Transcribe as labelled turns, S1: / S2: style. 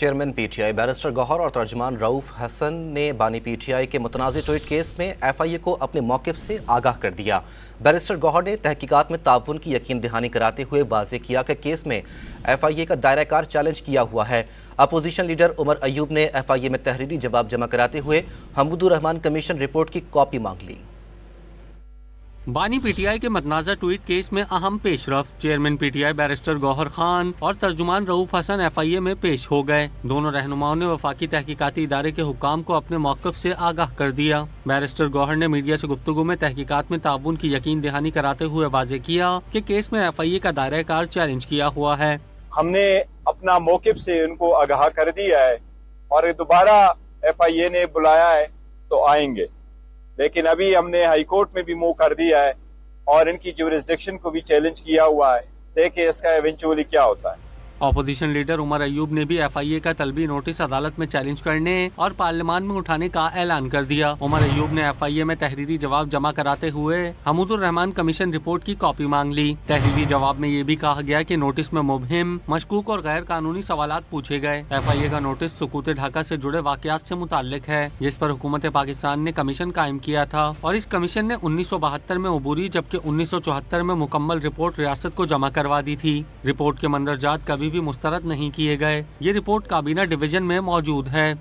S1: Chairman P T I barrister Gohar اور ترجمان رؤف حسن نے بانی پی ٹی آئی کے متنازع ٹویٹ کیس میں ایف آئی اے کو اپنے موقف سے آگاہ کر دیا۔ بیرسٹر گوہر نے تحقیقات میں تعاون کی یقین دہانی کراتے ہوئے واضح کیا کہ کیس میں ایف آئی اے کا دائرہ کار چیلنج کیا ہوا ہے۔ اپوزیشن لیڈر عمر ایوب نے ایف آئی اے میں تحریری جواب جمع کراتے ہوئے حمود الرحمان کمیشن رپورٹ کی کاپی مانگ لی۔
S2: بانی پی ٹی آئی کے متنازع ٹویٹ کیس میں اہم پیش رفت، chairman P T I barrister Gohar Khan اور ترجمان رؤف حسن ایف آئی اے میں پیش ہو گئے۔ دونوں رہنماؤں نے وفاقی تحقیقاتی ادارے کے حکام کو اپنے موقف سے آگاہ کر دیا۔ بیرسٹر گوہر نے میڈیا سے گفتگو میں تحقیقات میں تعاون کی یقین دہانی کراتے ہوئے واضح کیا کہ کیس میں ایف آئی اے کا دائرہ کار چیلنج کیا ہوا ہے۔
S3: ہم نے اپنا موقف سے ان کو آگاہ کر دیا ہے اور دوبارہ ایف آئی اے نے بلایا ہے تو آئیں گے، لیکن ابھی ہم نے ہائی کورٹ میں بھی موو کر دیا ہے اور ان کی جورسڈکشن کو بھی چیلنج کیا ہوا ہے۔ دیکھیں اس کا ایونچولی کیا ہوتا ہے۔
S2: اپوزیشن لیڈر عمر ایوب نے بھی ایف آئی اے کا طلبی نوٹس عدالت میں چیلنج کرنے اور پارلیمان میں اٹھانے کا اعلان کر دیا۔ عمر ایوب نے ایف آئی اے میں تحریری جواب جمع کراتے ہوئے حمود الرحمان کمیشن رپورٹ کی کاپی مانگ لی۔ تحریری جواب میں یہ بھی کہا گیا کہ نوٹس میں مبہم، مشکوک اور غیر قانونی سوالات پوچھے گئے۔ ایف آئی اے کا نوٹس سقوط ڈھاکہ سے جڑے واقعات سے متعلق ہے، جس پر حکومت پاکستان نے کمیشن قائم کیا تھا اور اس کمیشن نے 1972 میں عبوری جبکہ 1974 میں مکمل رپورٹ ریاست کو جمع کروا دی تھی۔ رپورٹ کے مندرجات کبھی بھی مسترد نہیں کیے گئے۔ یہ رپورٹ کابینہ ڈویژن میں موجود ہے۔